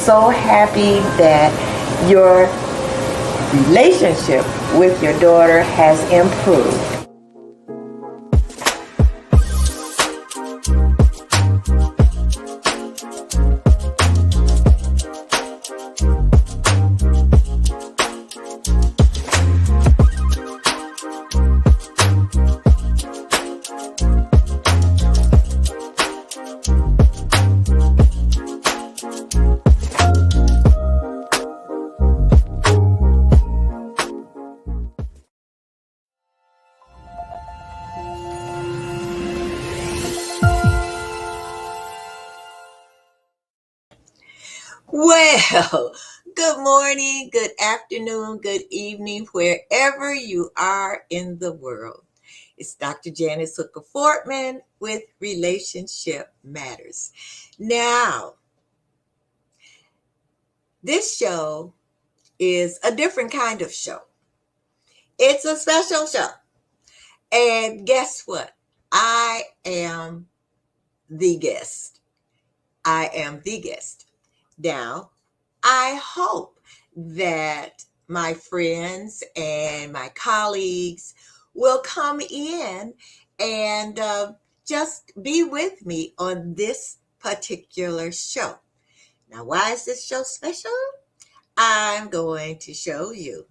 so happy that your relationship with your daughter has improved. Well, good morning, good afternoon, good evening, wherever you are in the world. It's Dr. Janice Hooker Fortman with Relationship Matters. Now, this show is a different kind of show. It's a special show. And guess what? I am the guest. I am the guest. Now, I hope that my friends and my colleagues will come in and just be with me on this particular show. Now, why is this show special? I'm going to show you.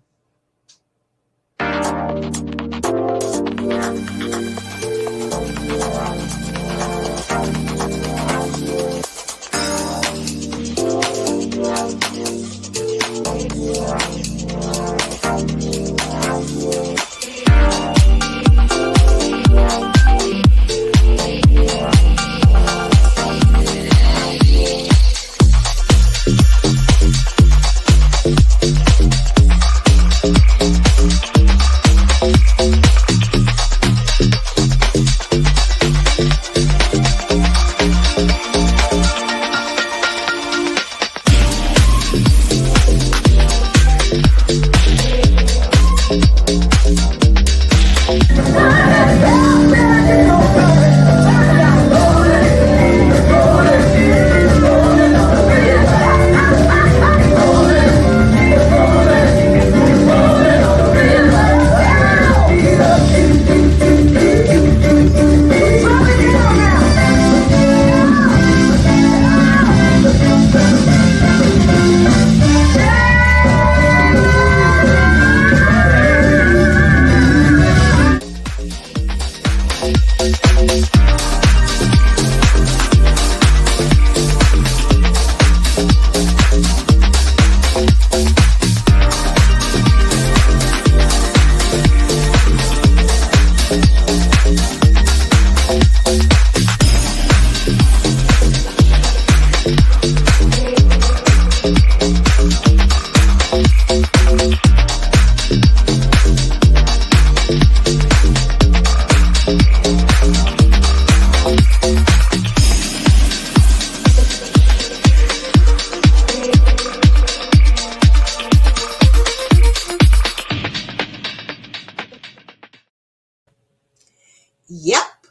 Yep,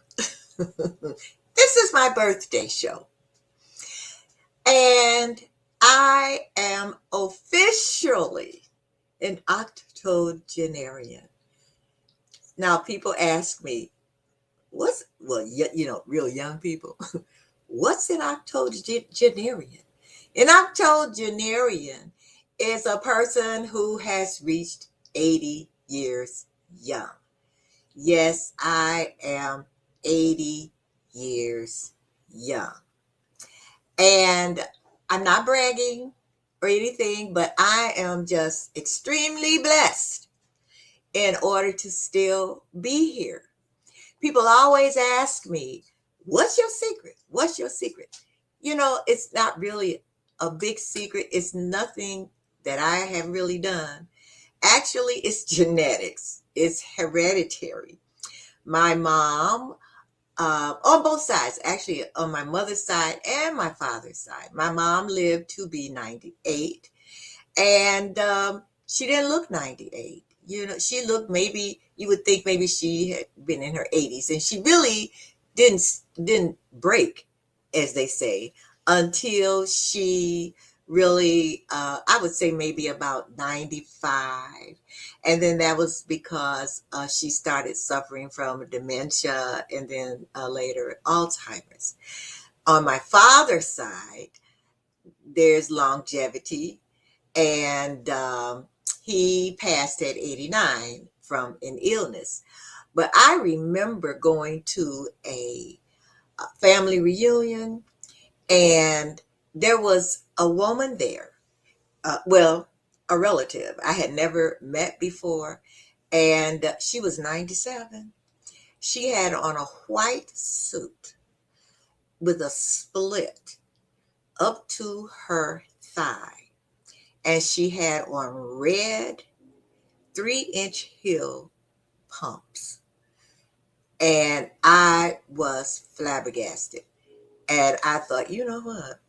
this is my birthday show. And I am officially an octogenarian. Now, people ask me, real young people, what's an octogenarian? An octogenarian is a person who has reached 80 years young. Yes, I am 80 years young. And I'm not bragging or anything, but I am just extremely blessed in order to still be here. People always ask me, what's your secret? What's your secret? It's not really a big secret. It's nothing that I have really done. Actually, it's genetics. It's hereditary. My mom, on both sides, actually on my mother's side and my father's side, my mom lived to be 98, and she didn't look 98. She looked, maybe you would think maybe she had been in her 80s, and she really didn't break, as they say, until she really, I would say maybe about 95. And then that was because she started suffering from dementia and then later Alzheimer's. On my father's side, there's longevity, and he passed at 89 from an illness. But I remember going to a family reunion, and there was a woman there, well, a relative I had never met before, and she was 97. She had on a white suit with a split up to her thigh, and she had on red 3-inch heel pumps. And I was flabbergasted. And I thought, you know what?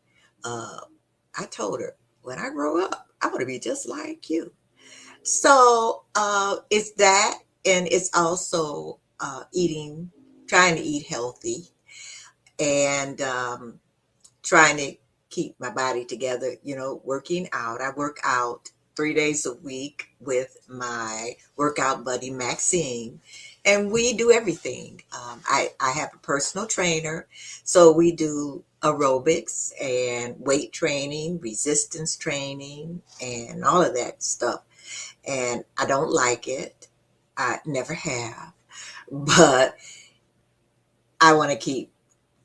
Uh, I told her, when I grow up, I want to be just like you. So it's that, and it's also trying to eat healthy, and trying to keep my body together, working out. I work out 3 days a week with my workout buddy, Maxine, and we do everything. I have a personal trainer, so we do aerobics and weight training, resistance training, and all of that stuff. And I don't like it. I never have, but I want to keep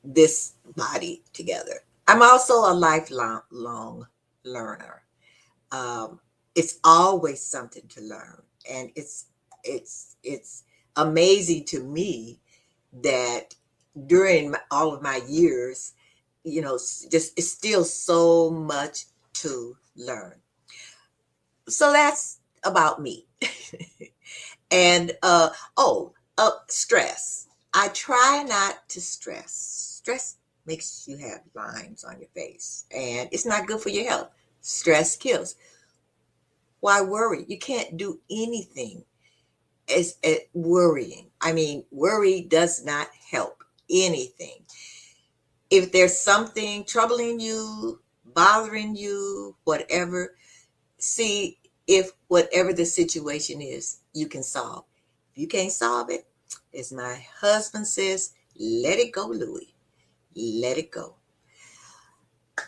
this body together. I'm also a lifelong learner. It's always something to learn, and it's amazing to me that during all of my years, just it's still so much to learn. So that's about me. And stress. I try not to stress. Stress makes you have lines on your face, and it's not good for your health. Stress kills. Why worry? You can't do anything as worrying. I mean, worry does not help anything. If there's something troubling you, bothering you, whatever, see if whatever the situation is, you can solve. If you can't solve it, as my husband says, let it go, Louie. Let it go.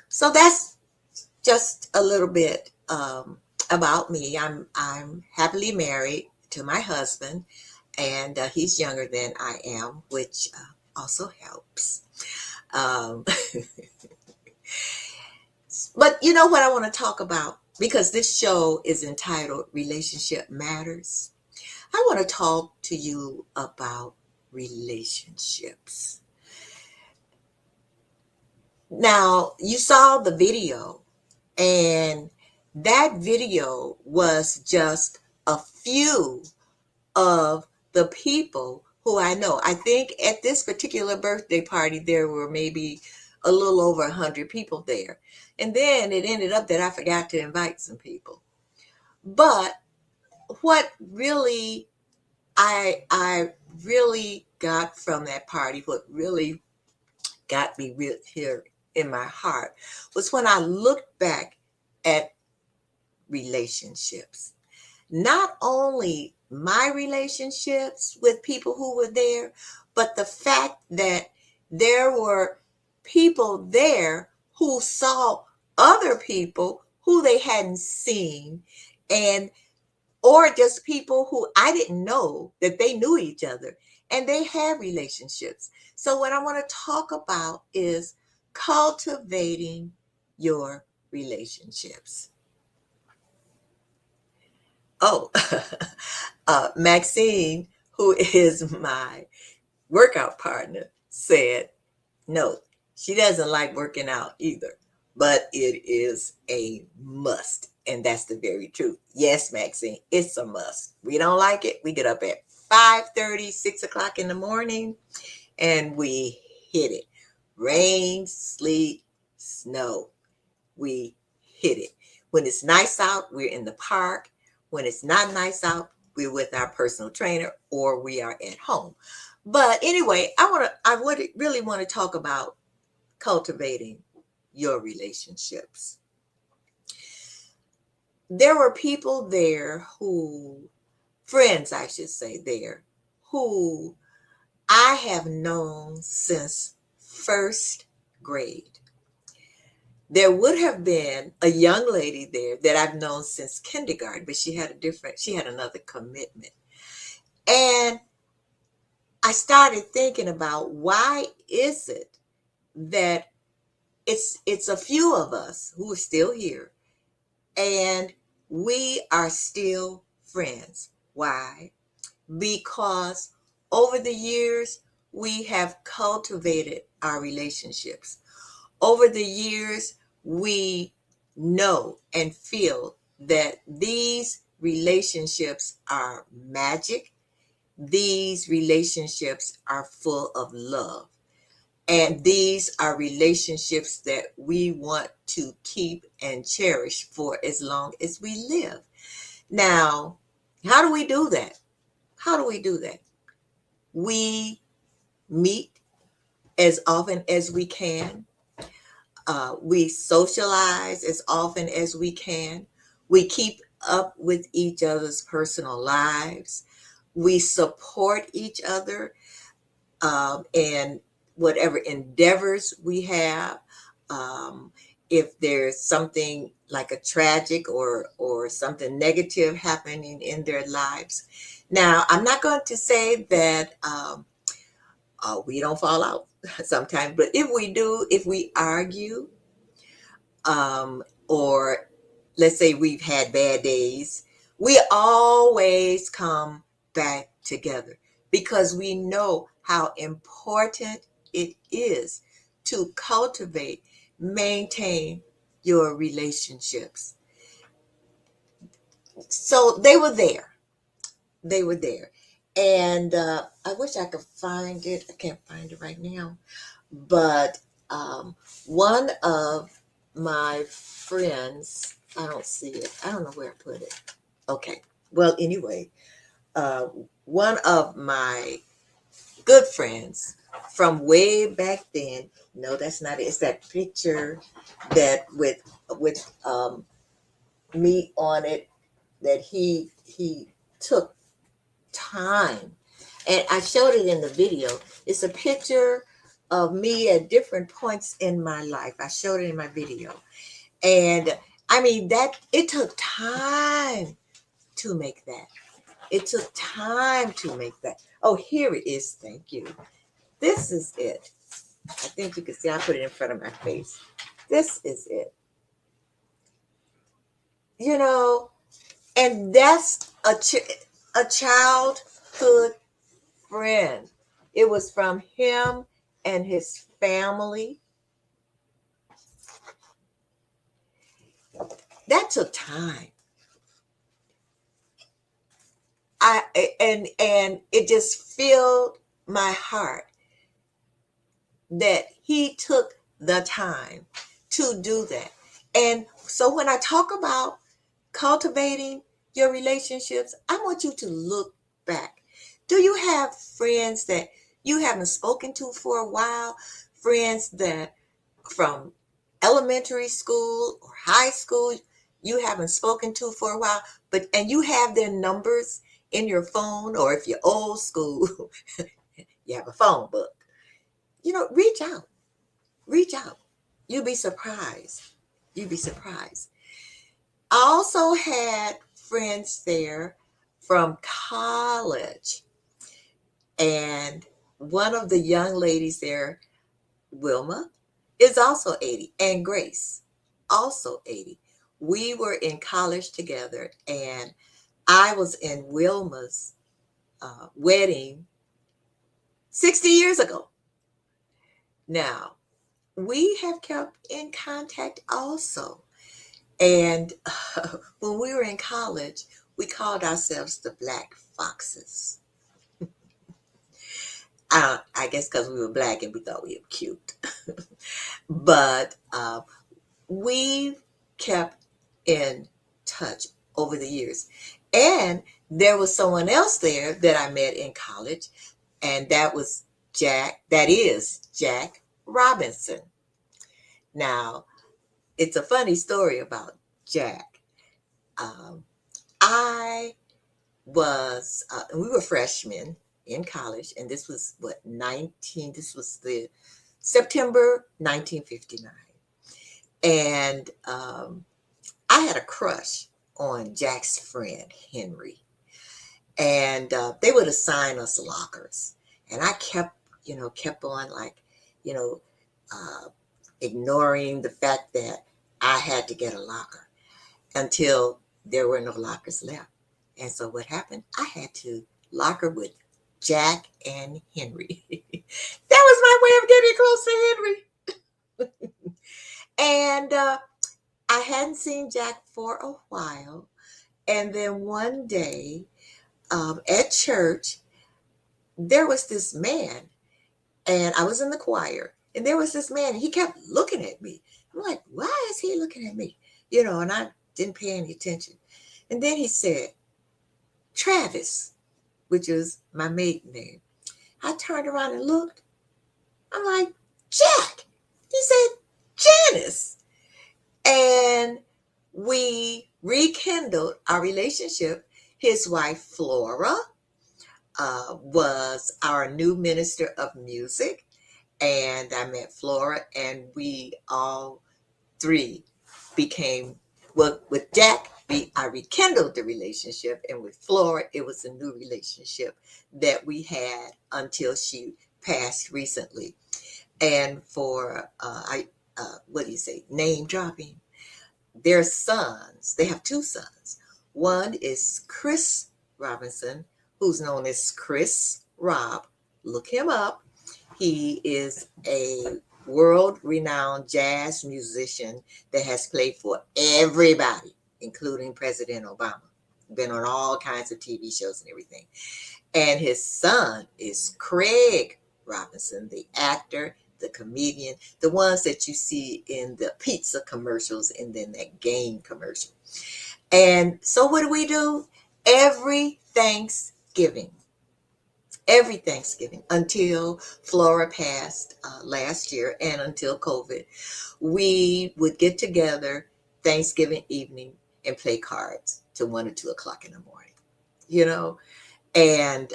So that's just a little bit about me. I'm happily married to my husband, and he's younger than I am, which also helps. Um, but you know what I want to talk about? Because this show is entitled Relationship Matters. I want to talk to you about relationships. Now, you saw the video, and that video was just a few of the people who I know. I think at this particular birthday party, there were maybe a little over 100 people there. And then it ended up that I forgot to invite some people. But what really I really got from that party, what really got me here in my heart, was when I looked back at relationships. Not only my relationships with people who were there, but the fact that there were people there who saw other people who they hadn't seen, and or just people who I didn't know that they knew each other and they had relationships. So what I want to talk about is cultivating your relationships. Oh, Maxine, who is my workout partner, said, no, she doesn't like working out either, but it is a must. And that's the very truth. Yes, Maxine, it's a must. We don't like it. We get up at 5:30, 6 o'clock in the morning, and we hit it. Rain, sleet, snow. We hit it. When it's nice out, we're in the park. When it's not nice out, we're with our personal trainer or we are at home. But anyway, I really want to talk about cultivating your relationships. there were people there who, friends, I should say, there, who I have known since first grade. There would have been a young lady there that I've known since kindergarten, but she had another commitment. And I started thinking about, why is it that it's a few of us who are still here and we are still friends. Why? Because over the years, we have cultivated our relationships. Over the years, we know and feel that these relationships are magic. These relationships are full of love. And these are relationships that we want to keep and cherish for as long as we live. Now, how do we do that? How do we do that? We meet as often as we can. We socialize as often as we can. We keep up with each other's personal lives. We support each other in whatever endeavors we have. If there's something like a tragic or something negative happening in their lives. Now, I'm not going to say that we don't fall out sometimes, but if we do, if we argue, or let's say we've had bad days, we always come back together because we know how important it is to cultivate, maintain your relationships. So they were there. They were there. And I wish I could find it. I can't find it right now. But one of my friends, I don't see it. I don't know where I put it. Okay. Well, anyway, uh, one of my good friends from way back then. No, that's not it. It's that picture that with me on it that he took time, and I showed it in the video. It's a picture of me at different points in my life. I showed it in my video, and I mean that it took time to make that. It took time to make that. Oh, here it is. Thank you. This is it. I think you can see I put it in front of my face. This is it. You know, and that's a childhood friend. It was from him and his family. That took time. And it just filled my heart that he took the time to do that. And so when I talk about cultivating your relationships, I want you to look back. Do you have friends that you haven't spoken to for a while? Friends that from elementary school or high school you haven't spoken to for a while, and you have their numbers in your phone, or if you're old school, you have a phone book. You know, reach out. Reach out. You'll be surprised. You'll be surprised. I also had friends there from college. And one of the young ladies there, Wilma, is also 80. And Grace, also 80. We were in college together, and I was in Wilma's wedding 60 years ago. Now, we have kept in contact also. And when we were in college, we called ourselves the Black Foxes. I guess because we were black and we thought we were cute. But we've kept in touch over the years. And there was someone else there that I met in college, and that is Jack Robinson. Now, it's a funny story about Jack. Um, I was, we were freshmen in college, and this was this was the September 1959. And I had a crush on Jack's friend, Henry. And they would assign us lockers. And I kept on like, you know, uh, ignoring the fact that I had to get a locker until there were no lockers left. And so what happened? I had to locker with Jack and Henry. That was my way of getting close to Henry. And I hadn't seen Jack for a while. And then one day at church, there was this man, and I was in the choir, and there was this man, and he kept looking at me. I'm like, why is he looking at me? And I didn't pay any attention. And then he said, Travis, which is my maiden name. I turned around and looked. I'm like, Jack. He said, Janice. And we rekindled our relationship. His wife, Flora, was our new minister of music. And I met Flora, and we all three became, well, with Jack, I rekindled the relationship, and with Flora, it was a new relationship that we had until she passed recently. And for, name dropping, their sons, they have two sons. One is Chris Robinson, who's known as Chris Rob. Look him up. He is a world-renowned jazz musician that has played for everybody, including President Obama. Been on all kinds of TV shows and everything. And his son is Craig Robinson, the actor, the comedian, the ones that you see in the pizza commercials and then that game commercial. And so what do? Every Thanksgiving until Flora passed last year and until COVID, we would get together Thanksgiving evening and play cards till 1 or 2 o'clock in the morning, And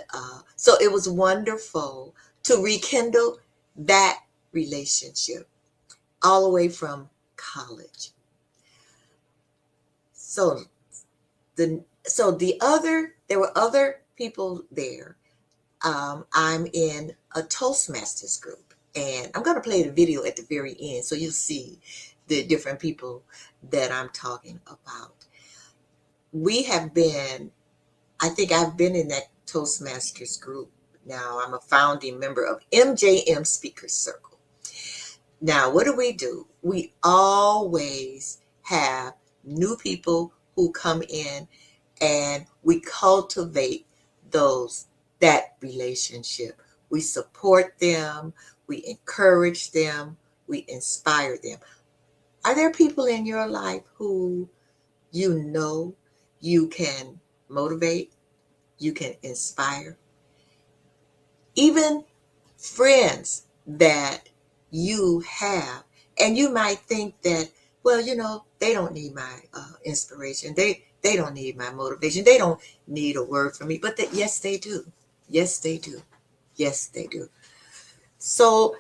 so it was wonderful to rekindle that relationship all the way from college. So there were other people there. I'm in a Toastmasters group, and I'm going to play the video at the very end so you'll see the different people that I'm talking about. I think I've been in that Toastmasters group now. I'm a founding member of MJM Speaker Circle. Now, what do? We always have new people who come in, and we cultivate that relationship. We support them, we encourage them, we inspire them. Are there people in your life who you can motivate, you can inspire? Even friends that you have, and you might think that, well, they don't need my inspiration. They don't need my motivation. They don't need a word from me. But yes, they do. Yes, they do. Yes, they do. So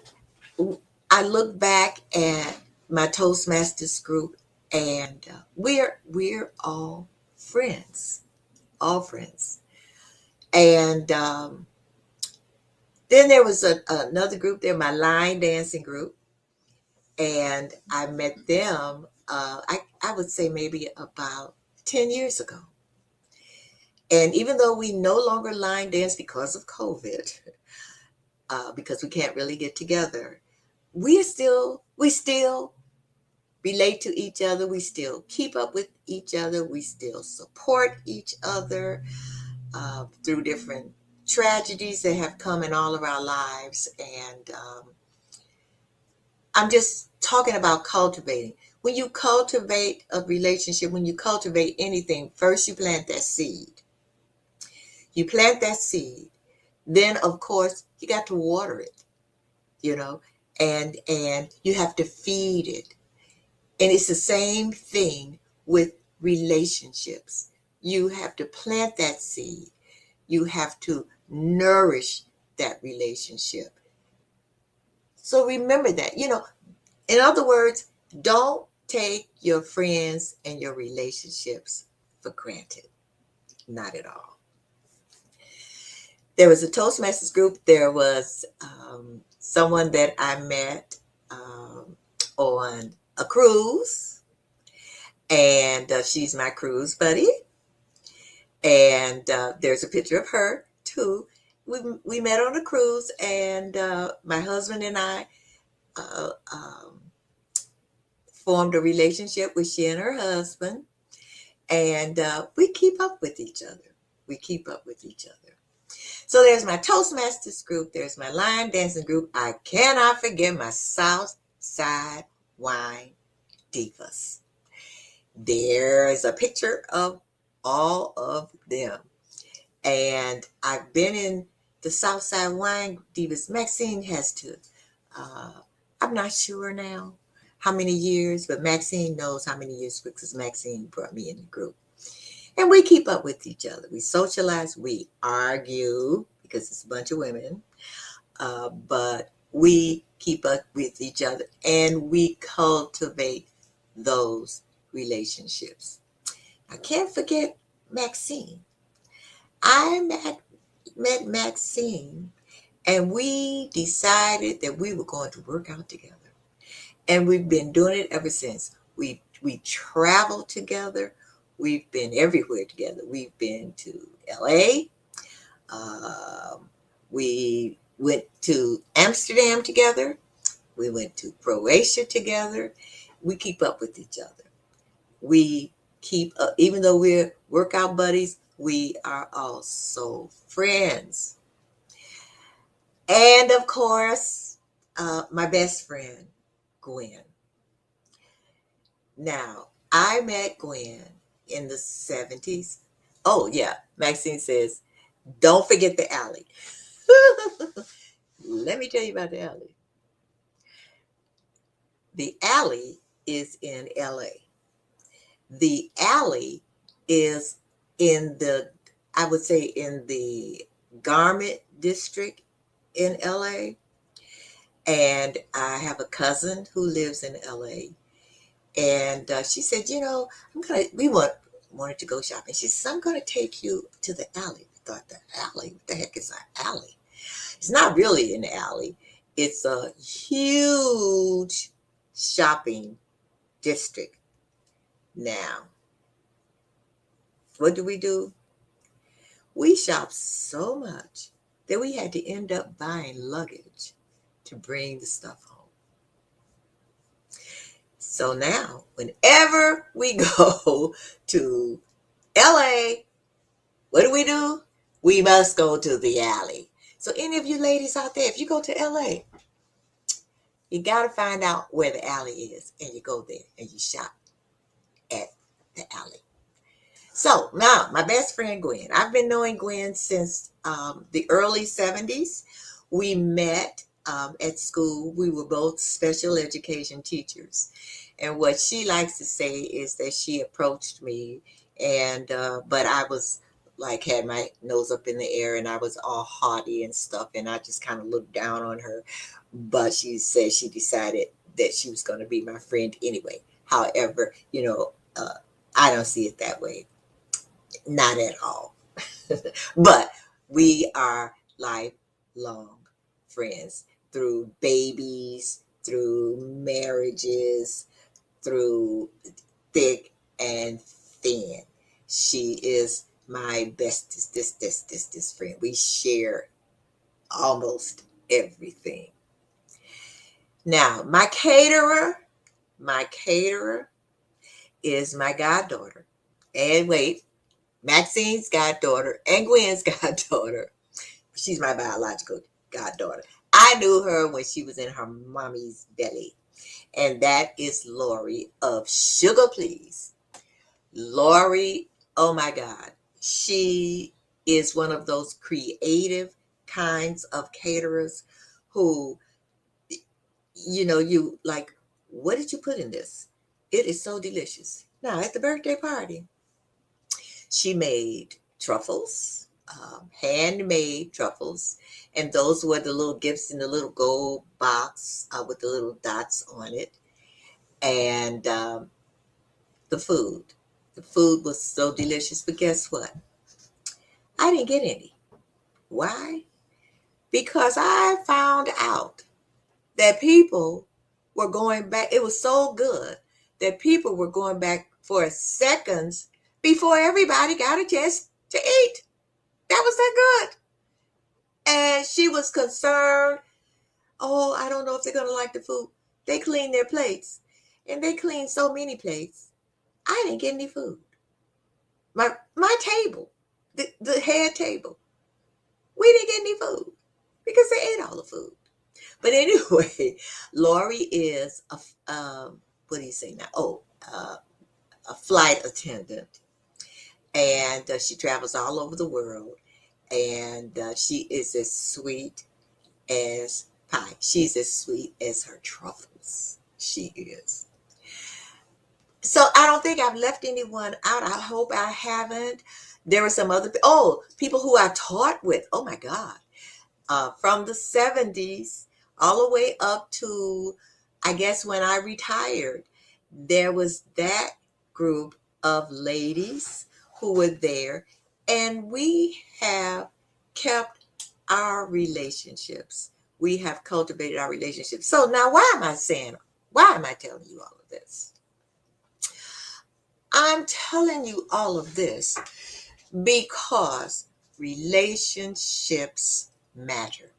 I look back at my Toastmasters group, and we're all friends. All friends. And then there was another group there, my line dancing group. And I met them, I would say maybe about 10 years ago. And even though we no longer line dance because of COVID, because we can't really get together, we still relate to each other. We still keep up with each other. We still support each other through different tragedies that have come in all of our lives. And I'm just talking about cultivating. When you cultivate a relationship, when you cultivate anything, first you plant that seed. You plant that seed. Then, of course, you got to water it, and you have to feed it. And it's the same thing with relationships. You have to plant that seed. You have to nourish that relationship. So remember that, in other words, don't take your friends and your relationships for granted. Not at all. There was a Toastmasters group. There was someone that I met on a cruise, and she's my cruise buddy. And there's a picture of her too. We met on a cruise, and my husband and I uh, um, formed a relationship with she and her husband, and we keep up with each other. We keep up with each other. So there's my Toastmasters group. There's my line dancing group. I cannot forget my South Side Wine Divas. There's a picture of all of them. And I've been in the Southside Wine Divas. Maxine has to, I'm not sure now how many years, but Maxine knows how many years because Maxine brought me in the group. And we keep up with each other. We socialize, we argue because it's a bunch of women, but we keep up with each other and we cultivate those relationships. I can't forget Maxine. I met Maxine, and we decided that we were going to work out together. And we've been doing it ever since. We traveled together. We've been everywhere together. We've been to LA. We went to Amsterdam together. We went to Croatia together. We keep up with each other. We keep up, even though we're workout buddies, we are also friends. And of course, my best friend, Gwen. Now, I met Gwen in the 70s. Oh, yeah. Maxine says, don't forget the alley. Let me tell you about the alley. The alley is in LA. The alley is in the, I would say, in the garment district in LA. And I have a cousin who lives in LA. And she said, wanted to go shopping. She said, I'm going to take you to the alley. We thought, the alley? What the heck is an alley? It's not really an alley. It's a huge shopping district. Now, what do? We shop so much that we had to end up buying luggage to bring the stuff home. So now, whenever we go to LA, what do? We must go to the alley. So any of you ladies out there, if you go to LA, you got to find out where the alley is, and you go there and you shop at the alley. So now, my best friend Gwen. I've been knowing Gwen since the early 70s. We met at school. We were both special education teachers. And what she likes to say is that she approached me, and but I was like, had my nose up in the air, and I was all haughty and stuff, and I just kind of looked down on her. But she said she decided that she was going to be my friend anyway. However, I don't see it that way. Not at all. But we are lifelong friends through babies, through marriages, through thick and thin. She is my bestest friend. We share almost everything. Now, my caterer is my goddaughter. And wait, Maxine's goddaughter and Gwen's goddaughter. She's my biological goddaughter. I knew her when she was in her mommy's belly. And that is Lori of Sugar Please. Lori, oh my God. She is one of those creative kinds of caterers who, you like, what did you put in this? It is so delicious. Now, at the birthday party, she made truffles, handmade truffles, and those were the little gifts in the little gold box with the little dots on it. And the food. The food was so delicious, but guess what? I didn't get any. Why? Because I found out that people were going back. It was so good that people were going back for seconds before everybody got a chance to eat. That was that good. And she was concerned. Oh, I don't know if they're going to like the food. They cleaned their plates. And they cleaned so many plates. I didn't get any food. My table, the head table, we didn't get any food because they ate all the food. But anyway, Lori is what do you say now? Oh, a flight attendant, and she travels all over the world. And she is as sweet as pie. She's as sweet as her truffles. She is. So I don't think I've left anyone out. I hope I haven't. There were some other people who I taught with. Oh my God. From the 70s all the way up to, I guess, when I retired, there was that group of ladies who were there, and we have kept our relationships. We have cultivated our relationships. So now, why am I telling you all of this? I'm telling you all of this because relationships matter.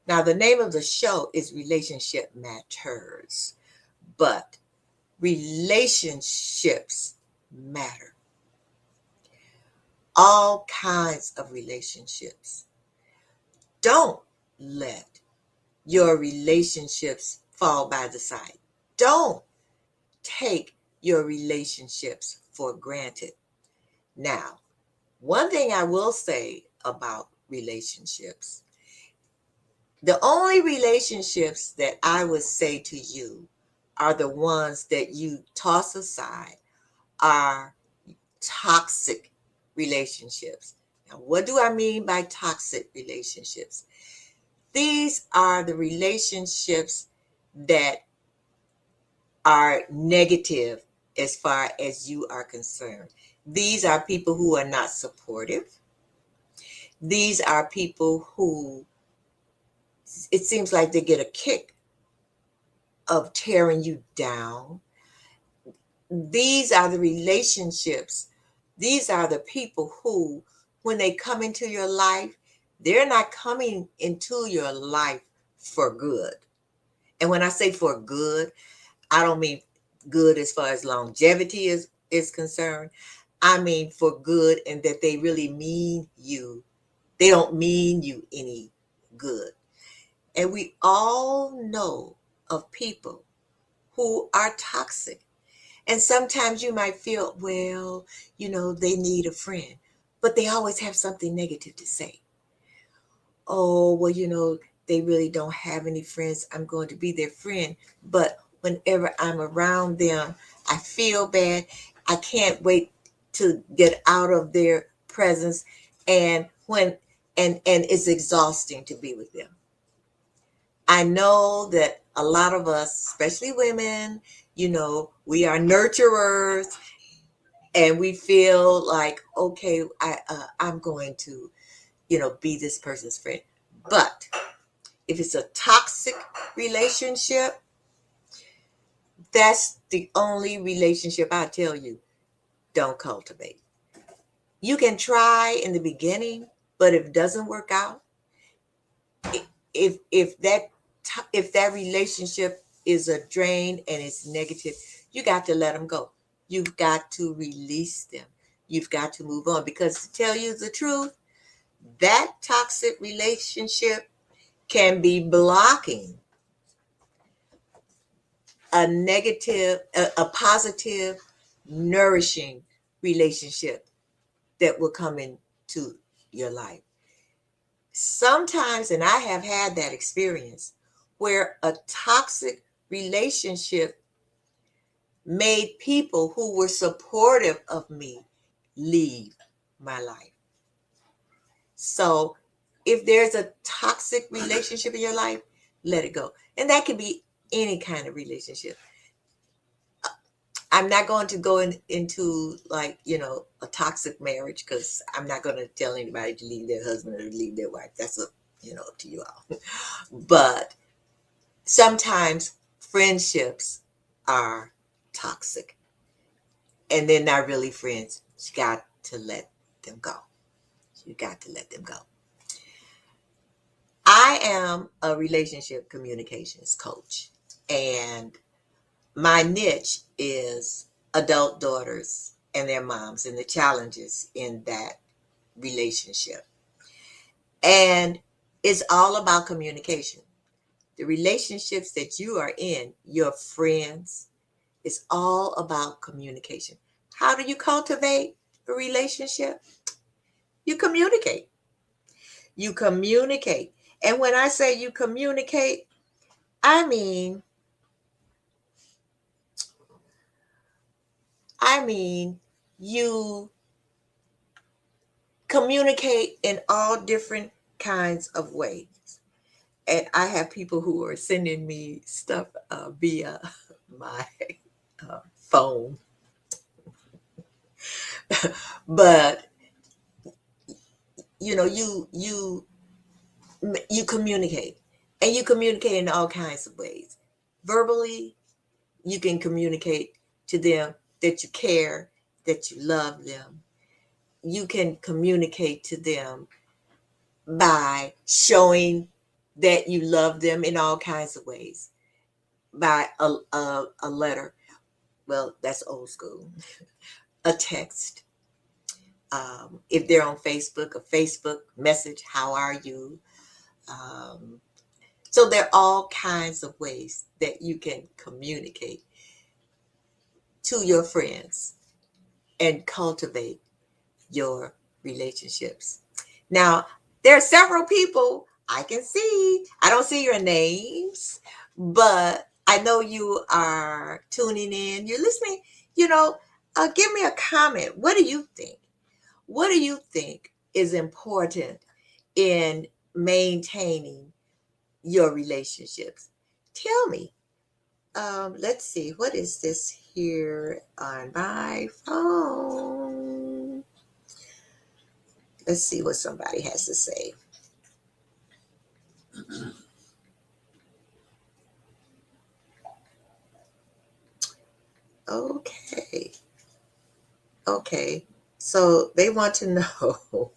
Now, the name of the show is Relationship Matters, but relationships matter. All kinds of relationships. Don't let your relationships fall by the side. Don't take your relationships for granted. Now, one thing I will say about relationships, the only relationships that I would say to you are the ones that you toss aside are toxic relationships. Now, what do I mean by toxic relationships? These are the relationships that are negative as far as you are concerned. These are people who are not supportive. These are people who it seems like they get a kick of tearing you down. These are the relationships. These are the people who, when they come into your life, they're not coming into your life for good. And when I say for good, I don't mean good as far as longevity is concerned. I mean for good, and that they really mean you. They don't mean you any good. And we all know of people who are toxic. And sometimes you might feel, well, they need a friend, but they always have something negative to say. Oh, well, they really don't have any friends. I'm going to be their friend. But whenever I'm around them, I feel bad. I can't wait to get out of their presence. And it's exhausting to be with them. I know that a lot of us, especially women, we are nurturers, and we feel like, okay, I'm going to, be this person's friend. But if it's a toxic relationship, that's the only relationship I tell you, don't cultivate. You can try in the beginning, but if it doesn't work out, if that relationship is a drain and it's negative, you got to let them go. You've got to release them. You've got to move on, because to tell you the truth, that toxic relationship can be blocking a positive, nourishing relationship that will come into your life. Sometimes, and I have had that experience, where a toxic relationship made people who were supportive of me leave my life. So if there's a toxic relationship in your life, let it go. And that could be any kind of relationship. I'm not going to go into like, a toxic marriage, because I'm not going to tell anybody to leave their husband or leave their wife. That's up to you all. But sometimes friendships are toxic and they're not really friends. You got to let them go. You got to let them go. I am a relationship communications coach, and my niche is adult daughters and their moms and the challenges in that relationship. And it's all about communication. The relationships that you are in, your friends, it's all about communication. How do you cultivate a relationship? You communicate. You communicate. And when I say you communicate, I mean you communicate in all different kinds of ways. And I have people who are sending me stuff via my phone. But you communicate, and you communicate in all kinds of ways. Verbally, you can communicate to them that you care, that you love them. You can communicate to them by showing that you love them in all kinds of ways, by a letter. Well, that's old school. A text. If they're on Facebook, a Facebook message, how are you? So there are all kinds of ways that you can communicate to your friends and cultivate your relationships. Now, there are several people I can see. I don't see your names, but I know you are tuning in. You're listening. Give me a comment. What do you think? What do you think is important in maintaining your relationships? Tell me. Let's see. What is this here on my phone? Let's see what somebody has to say. Okay. So they want to know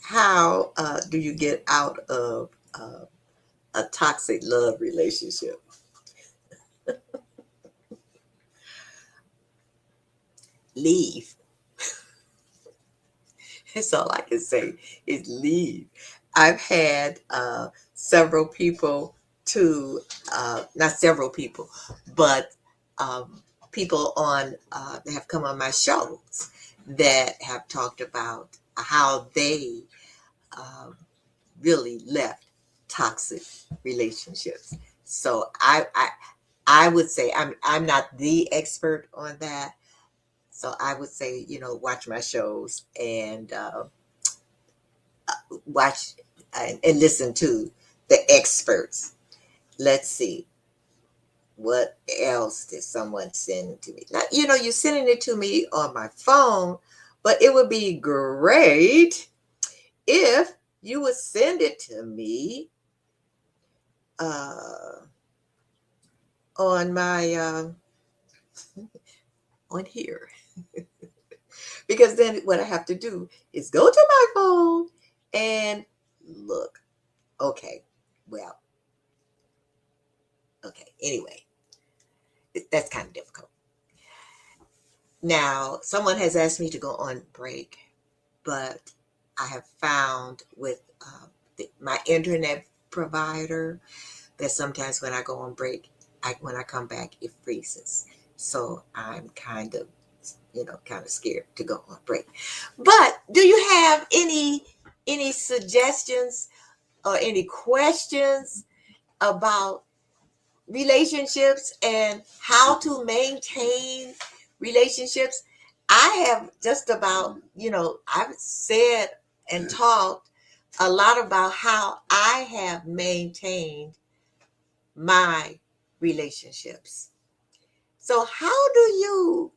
how do you get out of a toxic love relationship? Leave. That's all I can say is leave. I've had several people not several people, but people that have come on my shows that have talked about how they really left toxic relationships. So I would say I'm not the expert on that. So I would say, watch my shows and watch and listen to the experts. Let's see. What else did someone send to me? Now, you're sending it to me on my phone, but it would be great if you would send it to me on my on here. Because then what I have to do is go to my phone and look. Okay. Well, okay. Anyway, that's kind of difficult. Now, someone has asked me to go on break, but I have found with my internet provider that sometimes when I go on break, when I come back, it freezes. So I'm kind of scared to go on break. But do you have any suggestions or any questions about relationships and how to maintain relationships, I have just about, I've said and talked a lot about how I have maintained my relationships. So, how do you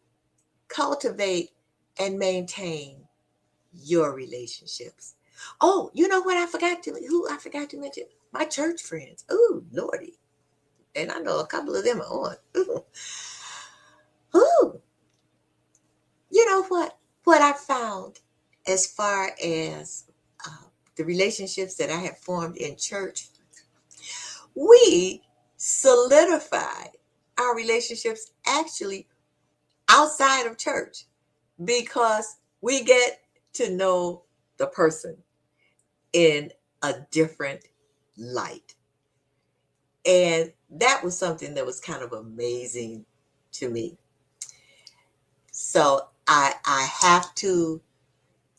cultivate and maintain your relationships? Oh, you know what? I forgot to mention? My church friends. Ooh, Lordy. And I know a couple of them are on. Ooh. You know what? What I found as far as the relationships that I have formed in church, we solidify our relationships actually outside of church because we get to know the person in a different light. And that was something that was kind of amazing to me. So I have to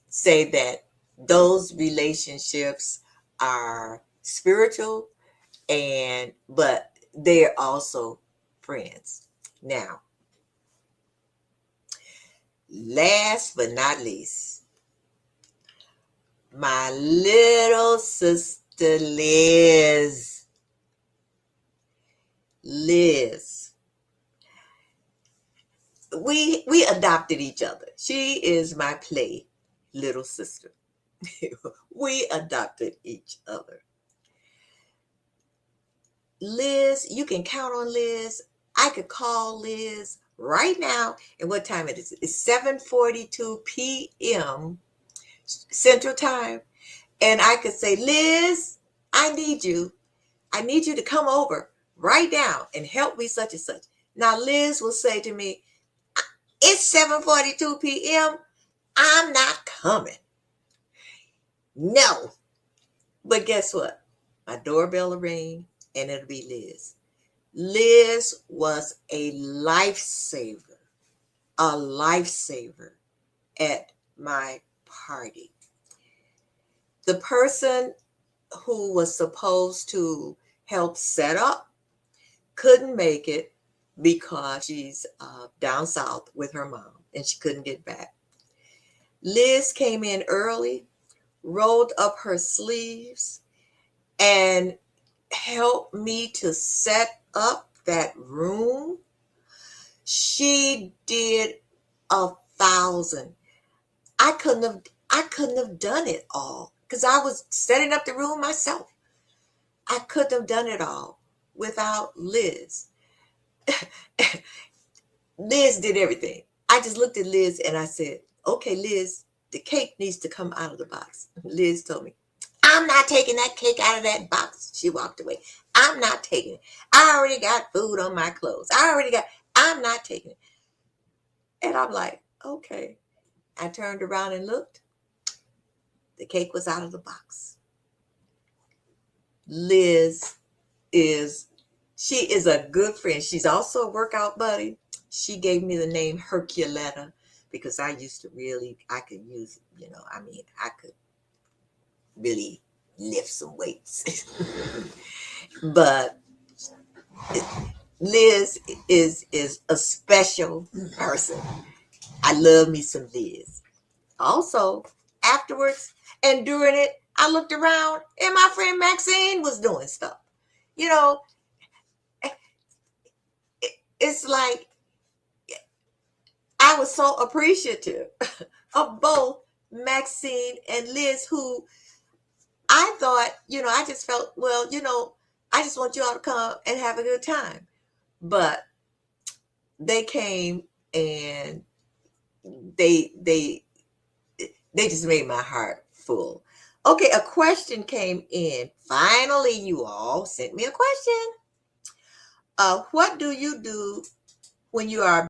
say that those relationships are spiritual but they're also friends. Now, last but not least, my little sister Liz. We adopted each other. She is my play little sister. We adopted each other. Liz, you can count on Liz. I could call Liz right now. And what time it is? It's 7:42 p.m. Central Time. And I could say, Liz, I need you. I need you to come over right now and help me such and such. Now, Liz will say to me, it's 7:42 p.m. I'm not coming. No. But guess what? My doorbell will ring and it'll be Liz. Liz was a lifesaver at my party. The person who was supposed to help set up couldn't make it because she's down south with her mom and she couldn't get back. Liz came in early, rolled up her sleeves, and helped me to set up that room. She did 1,000. I couldn't have done it all because I was setting up the room myself. I couldn't have done it all without Liz. Liz did everything. I just looked at Liz and I said, okay, Liz, the cake needs to come out of the box. Liz told me, I'm not taking that cake out of that box. She walked away. I'm not taking it. I already got food on my clothes. I'm not taking it. And I'm like, okay. I turned around and looked. The cake was out of the box. Liz she is a good friend. She's also a workout buddy. She gave me the name Herculetta because I could use, I could really lift some weights. But Liz is a special person. I love me some Liz. Also, afterwards and during it, I looked around and my friend Maxine was doing stuff. It's like I was so appreciative of both Maxine and Liz, who I thought, I just felt, well, I just want you all to come and have a good time. But they came and they just made my heart full. Okay, a question came in. Finally, you all sent me a question. What do you do when you are